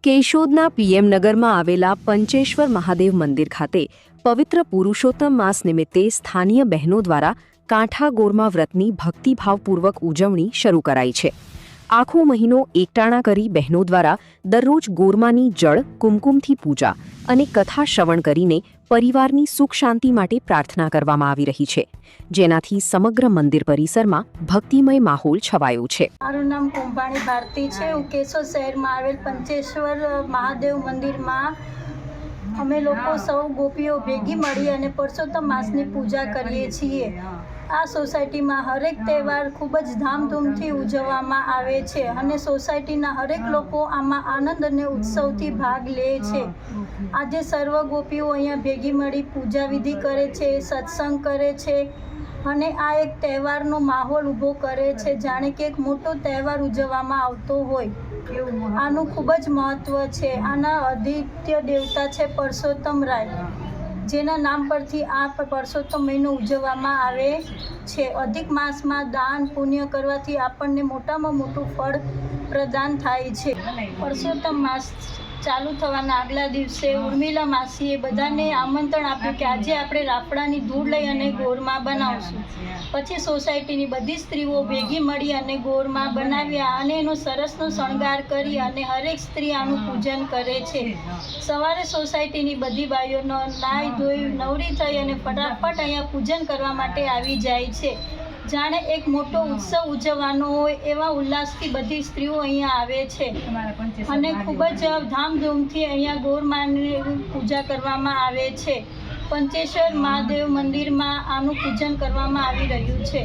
કેશોદના PM નગરમાં આવેલા પંચેશ્વર મહાદેવ મંદિર ખાતે પવિત્ર પુરુષોત્તમ માસ નિમિત્તે સ્થાનીય બહેનો દ્વારા કાંઠા ગોરમા વ્રતની ભક્તિભાવપૂર્વક ઉજવણી શરૂ કરાઈ છે। આખો મહિનો એકટાણા કરી બહેનો દ્વારા દરરોજ ગોરમાની જળ કુમકુમથી પૂજા અને કથા શ્રવણ કરીને પરિવારની સુખ શાંતિ માટે પ્રાર્થના કરવામાં આવી રહી છે, જેનાથી સમગ્ર મંદિર પરિસરમાં ભક્તિમય માહોલ છવાયો છે। મારું નામ કુંભાણી ભારતી છે। હું કેશોદ શહેરમાં આવેલ પંચેશ્વર મહાદેવ મંદિરમાં અમે લોકો સૌ ગોપીઓ ભેગી મળી અને પુરુષોત્તમ માસની પૂજા કરીએ છીએ। આ સોસાયટીમાં હરેક તહેવાર ખૂબ જ ધામધૂમથી ઉજવવામાં આવે છે અને સોસાયટીના હરેક લોકો આમાં આનંદ અને ઉત્સવથી ભાગ લે છે। આજે સર્વ ગોપીઓ અહીંયા ભેગી મળી પૂજા વિધિ કરે છે, સત્સંગ કરે છે અને આ એક તહેવારનો માહોલ ઊભો કરે છે, જાણે કે એક મોટો તહેવાર ઉજવવામાં આવતો હોય। આનું ખૂબ જ મહત્ત્વ છે। આના આદિત્ય દેવતા છે પરસોત્તમ રાય, જેના નામ પરથી આ પરસોત્તમ મહિનો ઉજવવામાં આવે છે। અધિક માસમાં દાન પુણ્ય કરવાથી આપણને મોટામાં મોટું ફળ પ્રદાન થાય છે। પરસોત્તમ માસ ચાલુ થવાના આગલા દિવસે ઉર્મિલા માસીએ બધાને આમંત્રણ આપ્યું કે આજે આપણે રાફડાની ધૂળ લઈ અને ગોરમા બનાવશું। પછી સોસાયટીની બધી સ્ત્રીઓ ભેગી મળી અને ગોરમા બનાવ્યા અને એનો સરસનો શણગાર કરી અને હરેક સ્ત્રી આનું પૂજન કરે છે। સવારે સોસાયટીની બધી બાઈઓનો નાહી ધોઈ નવરી થઈ અને ફટાફટ અહીંયા પૂજન કરવા માટે આવી જાય છે, જાણે એક મોટો ઉત્સવ ઉજવવાનો હોય એવા ઉલ્લાસથી બધી સ્ત્રીઓ અહીંયા આવે છે અને ખૂબ જ ધામધૂમથી અહીંયા ગોરમાની પૂજા કરવામાં આવે છે। પંચેશ્વર મહાદેવ મંદિરમાં આનું પૂજન કરવામાં આવી રહ્યું છે।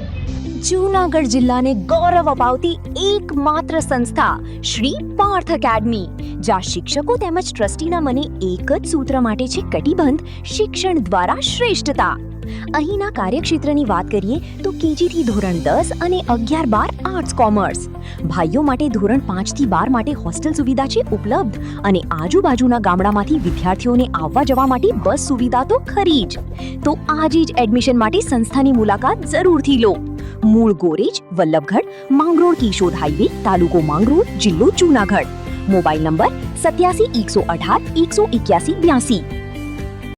જૂનાગઢ જિલ્લાને ગૌરવ અપાવતી એકમાત્ર સંસ્થા શ્રી પાર્થ એકેડમી, જ્યાં શિક્ષકો તેમજ ટ્રસ્ટીના મને એક જ સૂત્ર માટે છે કટિબંધ શિક્ષણ દ્વારા શ્રેષ્ઠતા। અહીંના કાર્યક્ષેત્રની વાત કરીએ તો કેજીથી ધોરણ 10 અને 11-12 આર્ટ્સ કોમર્સ, ભાઈઓ માટે ધોરણ 5થી 12 માટે હોસ્ટેલ સુવિધા છે ઉપલબ્ધ અને આજુબાજુના ગામડામાંથી વિદ્યાર્થીઓને આવવા જવા માટે બસ સુવિધા તો ખરી જ। તો આજે જ એડમિશન માટે સંસ્થાની મુલાકાત જરૂરથી લો। મૂળ ગોરેજ, વલ્લભગઢ, માંગરોળ કેશોદ હાઈવે, તાલુકો માંગરોળ, જિલ્લો જૂનાગઢ। Mobile number 87 118 181 82।